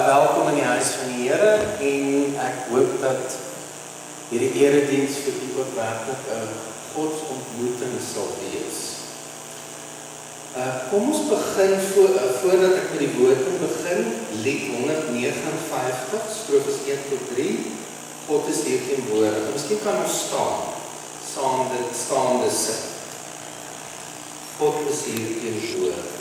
Welkom in die huis van die Here en ek hoop dat hierdie erediens vir u ook werklik 'n godsontmoeting sal wees. Kom ons begin voordat ek met die woording begin, lied 159, strofes 1 tot 3. God is hier teenwoordig. Miskien kan ons staande sit. God is hier teenwoordig.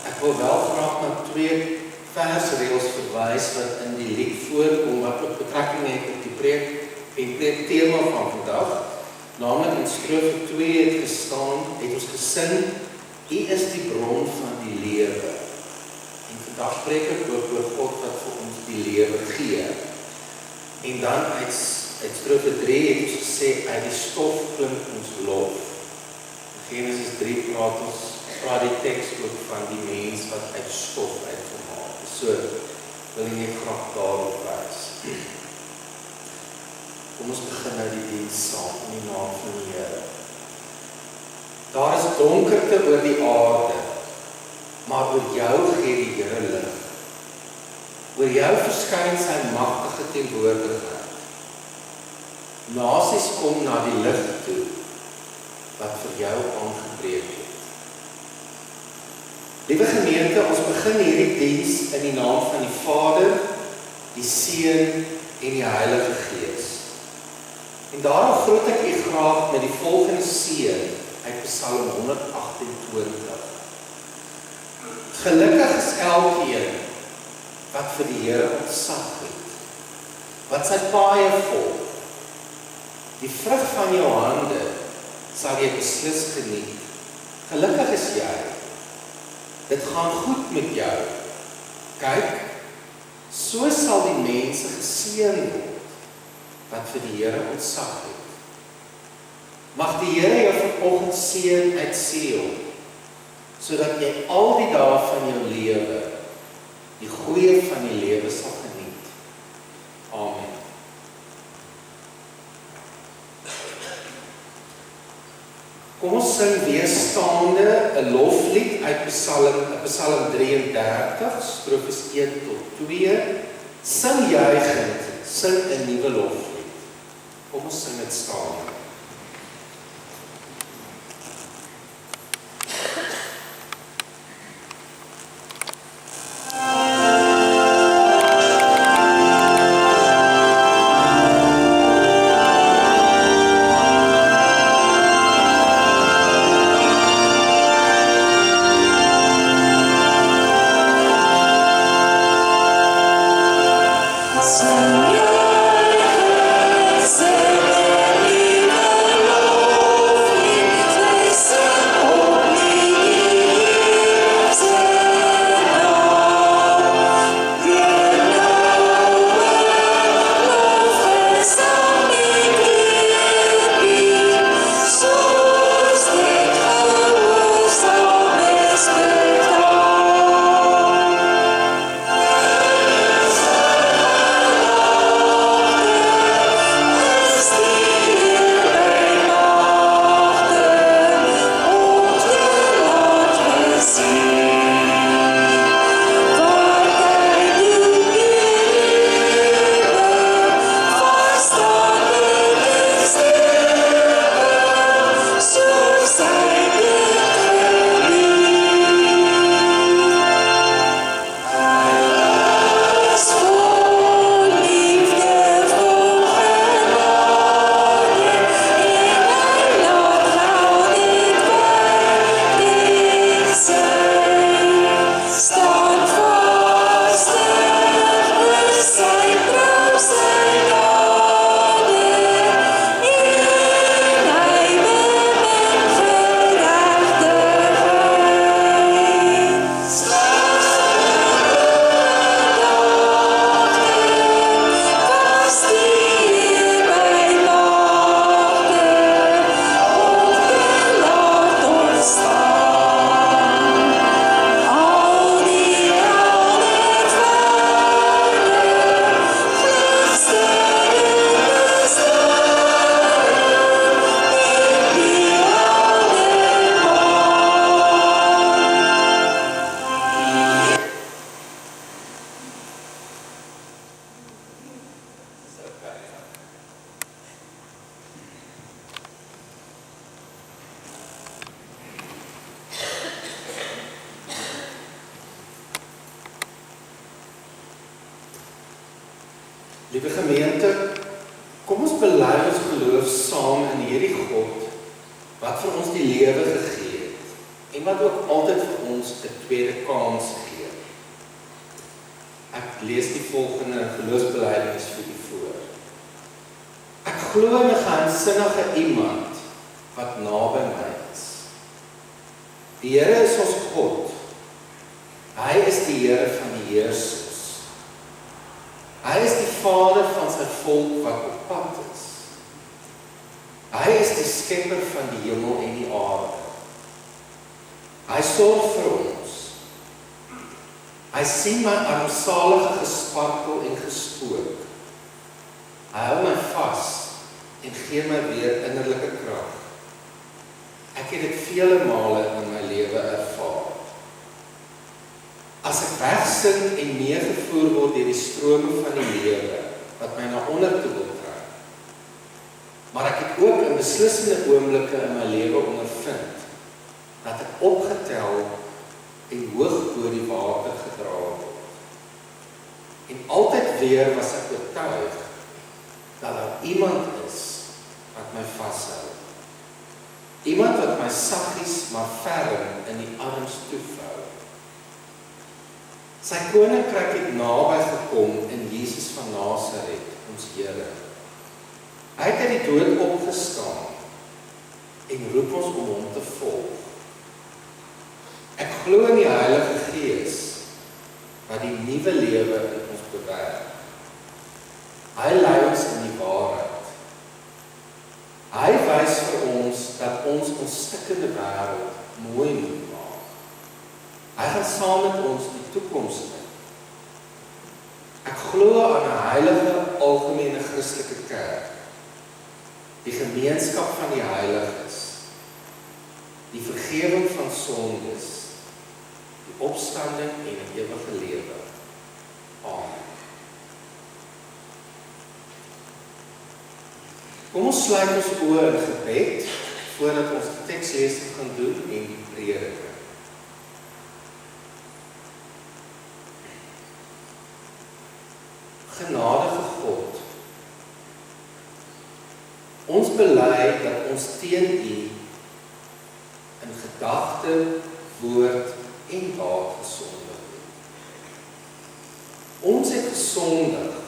Ek wil wel graag na 2 versreëls verwys wat in die lied voorkom wat ook betrekking het op die preek en preektema van vandag. Naamlik in strofe 2 het gestaan, het ons gesing, U is die bron van die lewe. En vandag spreek ek ook oor God wat vir ons die lewe gee. En dan uit strofe 3 het ons gesê, uit die stof klink ons lof. In Genesis 3 praat die teks ook van die mens wat uit stof uitgemaak is. So wil ek net graag daarop wys. Kom ons begin nou die diens saam in die naam van die Here. Daar is donkerte oor die aarde, maar oor jou gee die Here lig. Oor jou verskyn sy magtige teenwoordigheid. Nasies kom na die lig toe, wat vir jou aangebreek het. Liewe gemeente, ons begin hierdie diens in die naam van die Vader, die Seun en die Heilige Gees. En daarom groet ek u graag met die volgende seën uit Psalm 128. Gelukkig is elkeen wat vir die Here ontzag het, wat sy paaie volg. Die vrug van jou hande sal jy beslis geniet. Gelukkig is jy. Dit gaan goed met jou. Kyk, so sal die mense geseën word, wat vir die Here ontzag het. Mag die Here jou vanoggend seën uit Sion, sodat jy al die dae van jou lewe, die goeie van die lewe sal geniet. Amen. Kom ons sing weer staande 'n loflied uit Psalm 33, strofes 1 tot 2. Sing juigend, sing 'n nuwe loflied. Kom ons sing dit staande. Liewe gemeente, kom ons bely ons geloof saam in hierdie God, wat vir ons die lewe gegee het, en wat ook altyd vir ons 'n tweede kans gee. Ek lees die volgende geloofsbelijdenis vir u voor. Ek glo in 'n geheimsinnige iemand, wat naby my is. Die Here is ons God. Hy is die Here van die heersers. Hy is die Vader van sy volk wat op pad is. Hy is die skepper van die hemel en die aarde. Hy sorg vir ons. Hy sien my armsalige gespartel en gespook. Hy hou my vas en gee my weer innerlike krag. Ek het dit vele male in my lewe ervaar. As ek wegsink en meegevoer word deur die strome van die lewe, wat my na onder toe wil trek. Maar ek het ook in beslissende oomblikke in my lewe ondervind, dat ek opgetel en hoog bo die water gedra word. En altyd weer was ek oortuig dat daar iemand is wat my vashou. Iemand wat my saggies maar ferm in die arms toevou. Sy koninkryk het naby gekom in Jesus van Nasaret, ons Here. Hy het uit die dood opgestaan en roep ons om hom te volg. Ek glo in die Heilige Gees wat die nuwe lewe in ons bewerk. Hy lei ons in die waarheid. Hy wys vir ons dat ons stikkende wêreld mooi moet maak. Hy gaan saam met ons die toekoms in. Ek glo aan 'n heilige algemene Christelike kerk, die gemeenskap van die heiliges, die vergewing van sondes, die opstanding en 'n ewige lewe. Amen. Kom ons sluit ons oë in gebed voordat ons die tekslesing gaan doen en die prediking. Genadige God, ons bely dat ons teen U in gedagte, woord en daad gesondig het. Ons het gesondig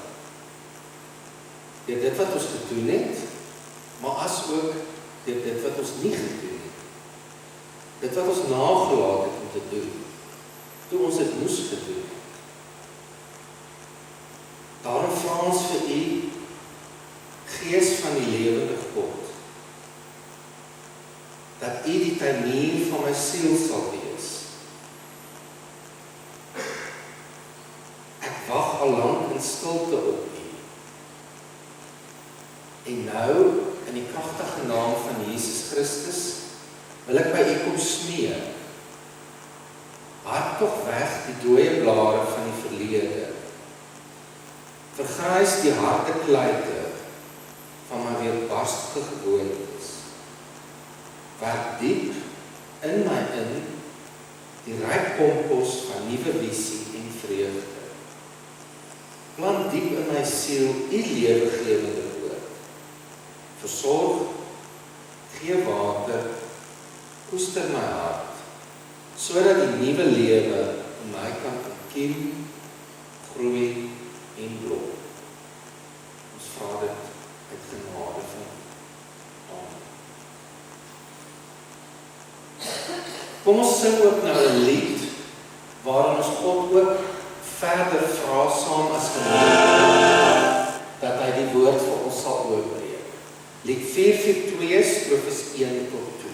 deur dit wat ons gedoen het, maar as ook deur dit wat ons nie gedoen het. Dit wat ons nagelaat het om te doen, toe ons dit moes gedoen het. Daarom vra ons vir U, Gees van die lewende God, dat U die tuinier van my siel sal wees. Ek wag al lank in stilte op U. En nou, in die kragtige naam van Jesus Christus, wil ek by U kom smeek. Haak tog weg die dooie blare van die verlede. Vergrys die harde kluite van my weerbarstige gewoontes. Werk diep in my in die ryk kompos van nuwe visie en vreugde. Plant diep in my siel U lewegewende woord. Versorg, gee water, koester my hart, sodat die nuwe lewe in my kan ontkiem, groei en blom. Ons vra dit uit genade van U. Amen. Kom ons sing ook nou 'n lied waarin ons God ook verder vra saam as gemeente dat hy die woord vir ons sal oopbreek. Lied 442 strofes 1 tot 2.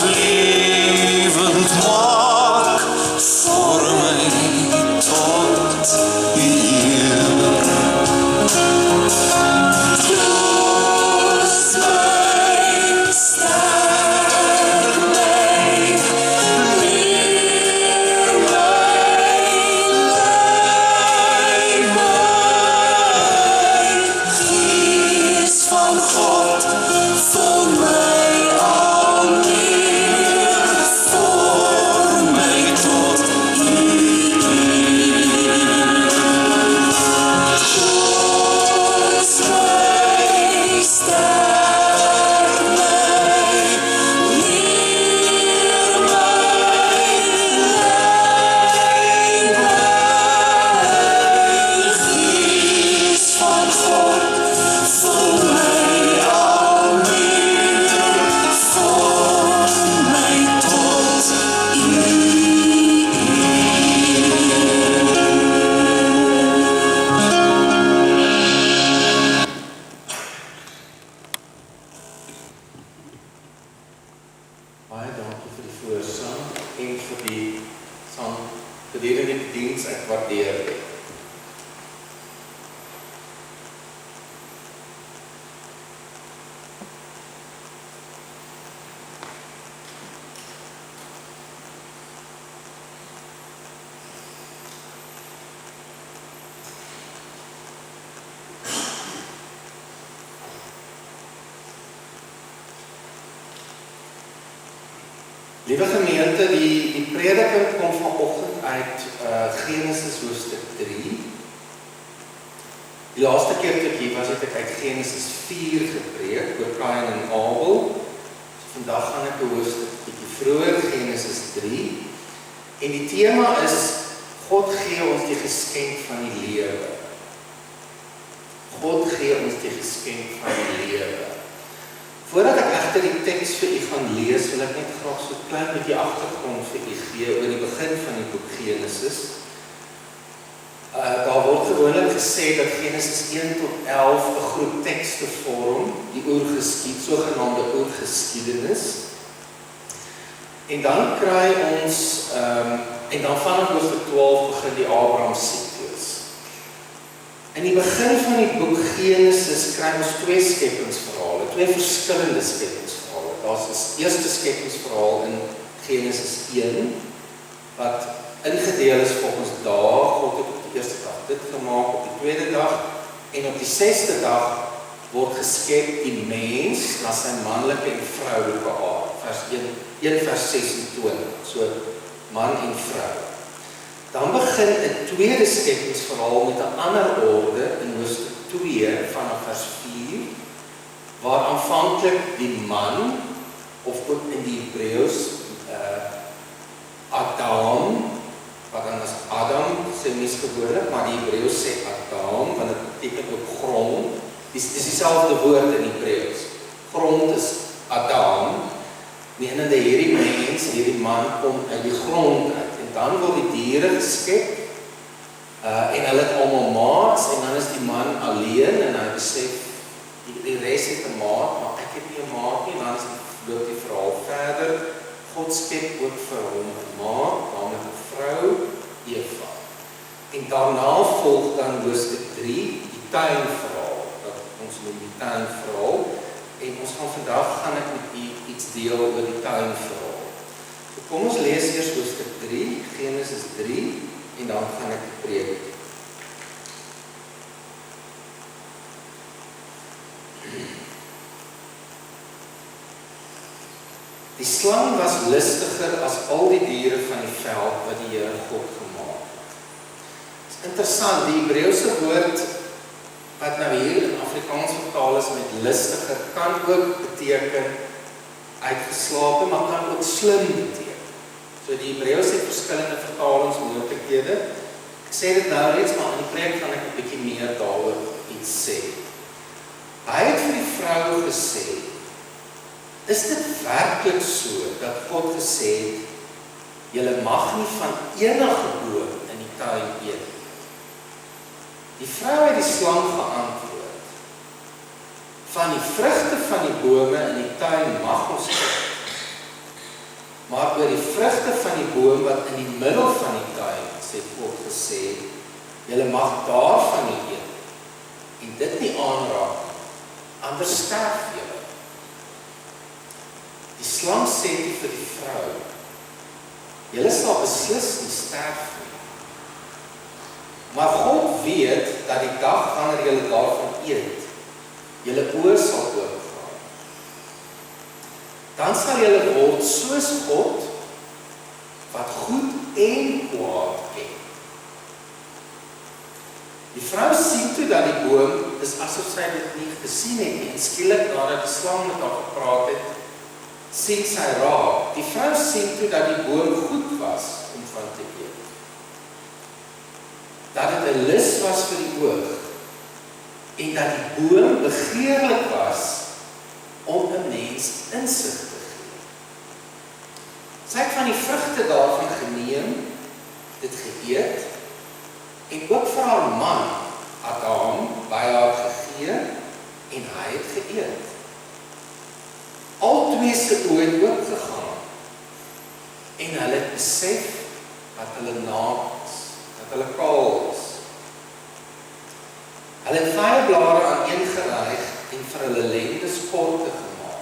Levend maak, vorm my tot U Baie dankie vir die voorsang en vir die sang gedurende die diens, ek waardeer dit. Liewe gemeente, die prediking kom vanoggend uit Genesis hoofstuk 3. Die laaste keer toe ek hier was, het ek uit Genesis 4 gepreek, oor Kain en Abel. So vandag gaan ek 'n hoofstuk bietjie vroeër, Genesis 3. En die tema is, God gee ons die geskenk van die lewe. God gee ons die geskenk van die lewe. Voordat ek egter die teks vir u gaan lees, wil ek net graag so klein bietjie agtergrond vir u gee oor die begin van die boek Genesis. Daar word gewoonlik gesê dat Genesis 1 tot 11 'n groep tekste vorm, die sogenaamde oorgeskiedenis. En dan kry ons, en dan vanaf hoofstuk 12 begin die Abraham siklus. In die begin van die boek Genesis kry ons twee skepingsverhale, twee verskillende skepingsverhale. Daar's 'n eerste skepingsverhaal in Genesis 1 wat ingedeel is volgens dae. God het op die eerste dag dit gemaak, op die tweede dag en op die 6de dag word geskep die mens na sy manlike en vroulike aard. Vers 1 vers 26. So man en vrou. Dan begin 'n tweede skepingsverhaal met 'n ander orde in hoofstuk 2 vanaf vers 4, waar aanvanklik die man, of ook in die Hebreëus Adam, wat dan as Adam sê mens gewoonlik, maar die Hebreëus sê Adam, want dit beteken ook grond. Dis dieselfde woord in Hebreëus. Grond is Adam, menende hierdie mens, hierdie man kom uit die grond uit. Dan word die diere geskep en hulle het almal maats en dan is die man alleen en hy besef die res het 'n maat, maar ek het nie 'n maat nie. Dan loop die verhaal verder. God skep ook vir hom 'n maat, naamlik 'n vrou, Eva. En daarna volg dan hoofstuk 3 die tuinverhaal, wat ons noem die tuinverhaal. En ons gaan ek met u iets deel oor die tuinverhaal. Kom ons lees eers hoofstuk 3, Genesis 3, en dan gaan ek preek. Die slang was listiger as al die diere van die veld wat die Here God gemaak het. Dit is interessant, die Hebreëse woord wat nou hier in Afrikaans vertaal is met listiger, kan ook beteken uitgeslapen, maar kan ook slim beteken. So die Hebreëus het verskillende vertalingsmoontlikhede. Ek sê dit nou reeds, maar in die preek gaan ek 'n bietjie meer daaroor iets sê. Hy het vir die vrou gesê, is dit werklik so dat God gesê het, julle mag nie van enige boom in die tuin eet? Die vrou het die slang geantwoord, van die vrugte van die bome in die tuin mag ons eet, maar oor die vrugte van die boom wat in die middel van die tuin, sê God gesê, julle mag daarvan nie eet, en dit nie aanraak, anders sterf julle. Die slang sê vir die vrou, julle sal beslis nie sterf nie. Maar God weet dat die dag wanneer julle daarvan eet, julle oë sal oopgaan. Dan sal julle word soos God, wat goed en kwaad ken. Die vrou sien toe dat die boom is asof sy dit nie gesien het nie, en skielik nadat die slang met haar gepraat het, sien sy raak. Die vrou sien toe dat die boom goed was om van te eet. Dat dit 'n lus was vir die oog en dat die boom begeerlik was om 'n mens insig te gee. Sy het van die vrugte daarvan geneem, dit geëet, en ook vir haar man, Adam, by haar gegee, en hy het geëet. Al twee se oë het oopgegaan, en hulle het besef dat hulle naak is, dat hulle kaal is. Hulle het vyerblare aaneengeryg en vir hulle lendeskorte gemaak.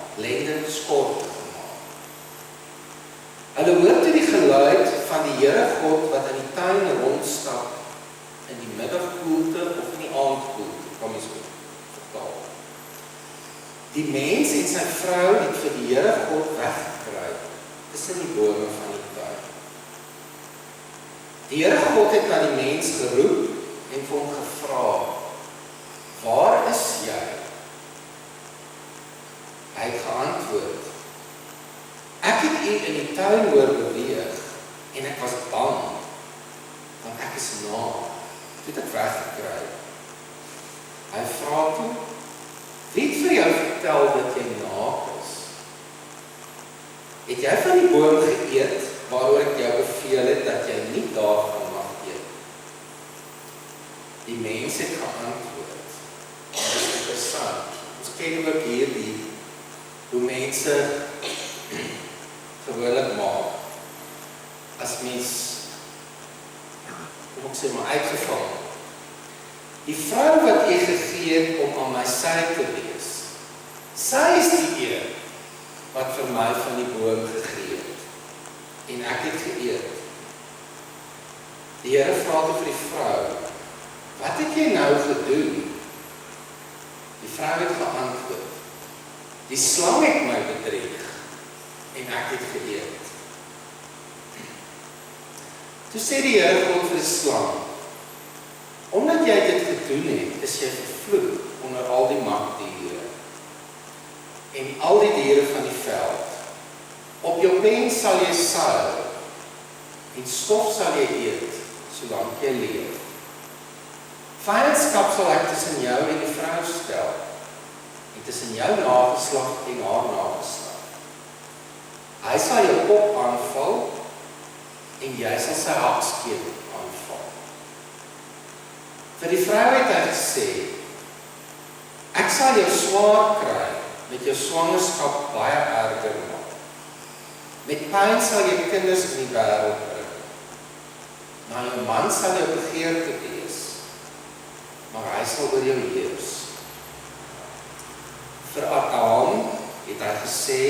Hulle hoor toe die geluid van die Here God wat in die tuin rondstap in die middagkoelte of in die aandkoelte, kan mens ook vertaal. Die mens en sy vrou het vir die Here God weggekry tussen die bome van die tuin. Die Here God het na die mens geroep en vir hom gevra, waar is jy? Hy het geantwoord, ek het u in die tuin hoor beweeg en ek was bang, want ek is naak, toe het ek weggekry. Hy vra toe, wie het vir jou vertel dat jy naak is? Het jy van die boom geëet, waaroor ek jou beveel het, dat jy nie daarvan mag eet? Die mens het geantwoord, dit is interessant, ons ken ook hierdie, hoe mense gewoonlik maak, as mens, kom ek sê maar uitgevang, die vrou wat jy gegee het om aan my sy te wees, sy is die een wat vir my van die boom gegee het, en ek het geëet. Die Here vra toe vir die vrou, wat het jy nou gedoen? Die vrou het geantwoord, die slang het my bedrieg, en ek het geëet. Toe sê die Here God vir die slang, omdat jy dit gedoen het, is jy vervloek onder al die magdiere, en al die diere van die veld. Op jou been sal jy seil, en stof sal jy eet, solank jy leef. Vyandskap sal ek tussen jou en die vrou stel, en tussen jou nageslag en haar nageslag. Hy sal jou kop aanval, en jy sal sy hakskeen aanval. Vir die vrou het hy gesê, ek sal jou swaar kry, met jou swangerskap baie erger maak. Met pyn sal jy kinders in die wêreld bring. Maar jou man sal jou begeerte wees, maar hy sal oor jou heers. Vir Adam het hy gesê,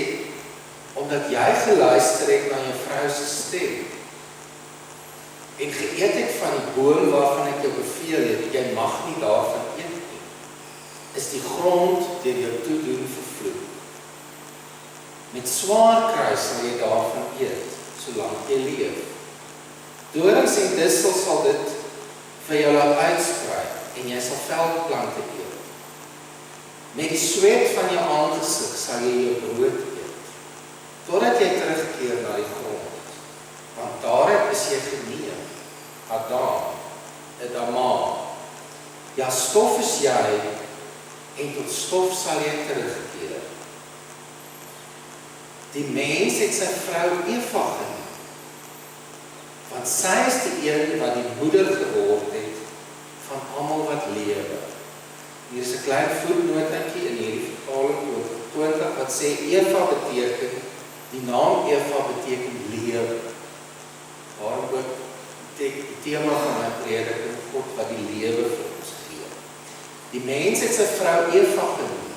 omdat jy geluister het na jou vrou se stem, en geëet het van die boom waarvan ek jou beveel het, jy mag nie daarvan eet nie, is die grond deur jou toedoen vervloek. Met swaar kry sal jy daarvan eet, solank jy leef. Dorings en distels sal dit vir jou laat uitsprei, en jy sal veldplante eet. Met die sweet van jou aangesig sal jy jou brood eet, totdat jy terugkeer na die grond, want daaruit is jy geneem, Adam, Adama. Ja, stof is jy, en tot stof sal jy terugkeer. Die mens het sy vrou Eva geneem, want sy is die een wat die moeder geword het van almal wat lewe. Hier is 'n klein voetnootjie in hierdie vertaling 20 wat sê Eva beteken, die naam Eva beteken lewe. Waarom ook die tema van my prediking, God wat die lewe vir ons gee. Die mens het sy vrou Eva genoem,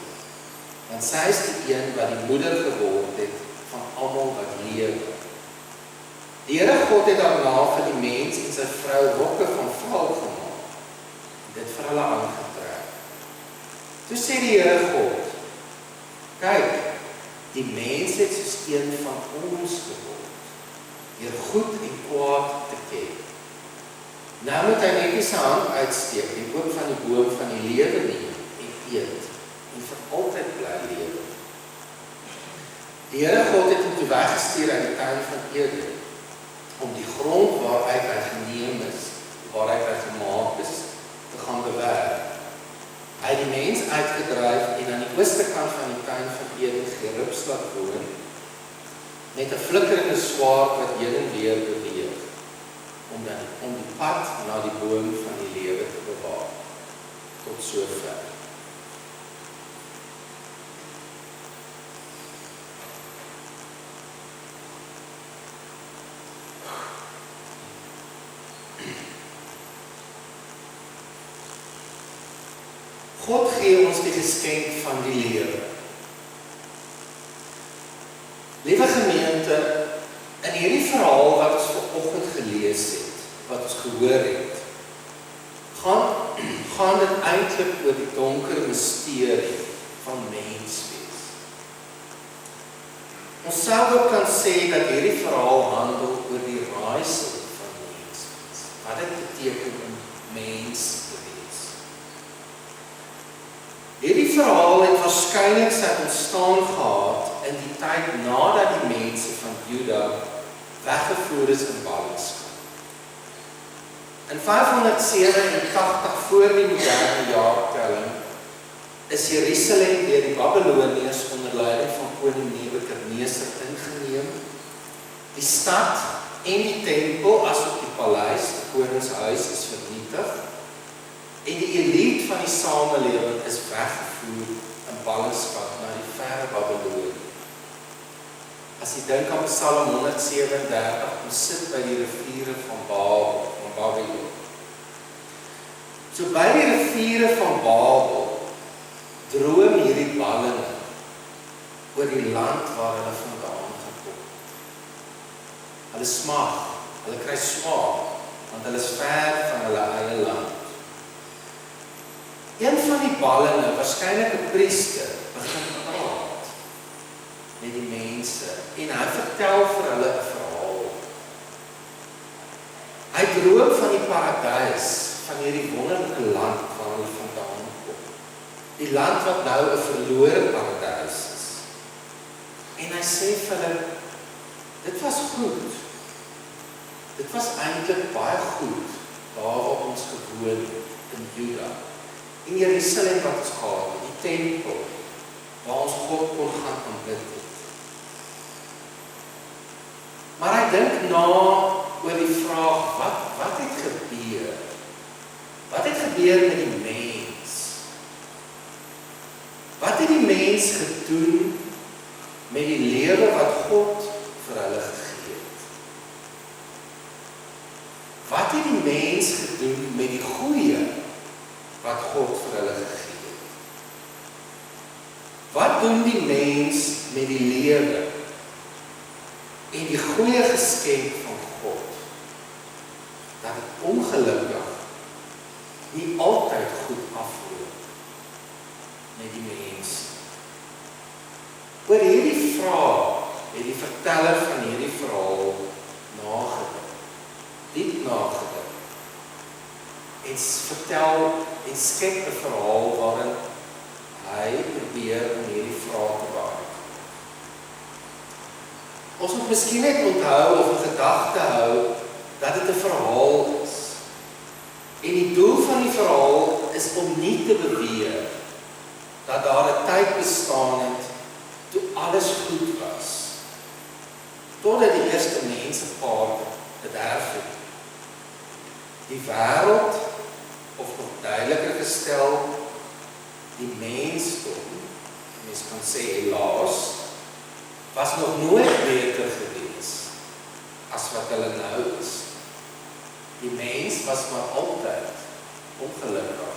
want sy is die een wat die moeder geword het van almal wat lewe. Die Here God het daarna vir die mens en sy vrou rokke van vel gemaak, en dit vir hulle aangetrek. Toe sê die Here God, kyk, die mens het soos een van ons geword, deur goed en kwaad te ken. Nou moet hy net sy hand uitsteek en ook van die boom van die lewe neem en eet, en vir altyd bly lewe. Die Here God het hom toe weggestuur uit die tuin van Eden, om die grond waaruit hy geneem is, waaruit hy gemaak is, te gaan bewerk. Hy het uitgedryf en aan die ooste kant van die tuin van Eden geribs laat woon, met 'n flikkerende swaard wat heen en weer beweeg, om die pad na die boom van die lewe te bewaar. Tot sover. God gee ons die geskenk van die lewe. Liewe gemeente, in hierdie verhaal wat ons vanoggend gelees het, wat ons gehoor het, gaan dit eintlik oor die donker misterie van menswees. Ons sou ook kan sê dat hierdie verhaal handel oor die raaisel van menswees. Wat dit beteken om mens te wees. Hierdie verhaal het waarskynlik sy ontstaan gehad in die tyd nadat die mense van Juda weggevoer is in ballingskap. In 587 voor die moderne jaartelling is Jerusalem deur die Babyloniërs onder leiding van koning Nebukadneser ingeneem. Die stad en die tempel asook die paleis, die koningshuis, is vernietig en die elite van die samelewing is weggevoer in ballingskap na die verre Babylonië. As jy dink aan Psalm 137, ons sit by die riviere van Babylon. So by die riviere van Babel droom hierdie ballinge oor die land waar hulle vandaan gekom. Hulle smag, hulle kry swaar, want hulle is ver van hulle eie land. Een van die ballinge, waarskynlik 'n priester, begin praat met die mense en hy vertel vir hulle 'n verhaal. Hy droom van die paradys, van hierdie wonderlike land waar hulle vandaan kom. Die land wat nou 'n verlore paradys is. En hy sê vir hulle, dit was goed. Dit was eintlik baie goed, daar waar ons gewoon het, in Juda. In Jerusalem wat ons gehad het, die tempel, waar ons God kon gaan aanbid het. Maar hy dink na oor die vraag, wat het gebeur? Wat het gebeur met die mens? Wat het die mens gedoen met die lewe wat God vir hulle gegee het? Wat het die mens gedoen met die goeie wat God vir hulle gegee het? Wat doen die mens met die lewe en die goeie geskenk van God, dat het ongelukkig nie altyd goed afloop met die mens? Oor hierdie vraag het die verteller van hierdie verhaal nagedink, diep nagedink, en vertel en skep 'n verhaal waarin hy probeer om hierdie vraag te beantwoord. Ons moet miskien net onthou of 'n gedagte hou dat dit 'n verhaal is. En die doel van die verhaal is om nie te beweer dat daar 'n tyd bestaan het toe alles goed was, totdat die eerste mensepaar bederf het. Die wêreld, of nog duideliker gestel, die mensdom, mens kan sê helaas, was nog nooit beter gewees as wat hulle nou is. Die mens was maar altyd ongelukkig,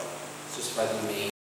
soos wat die mens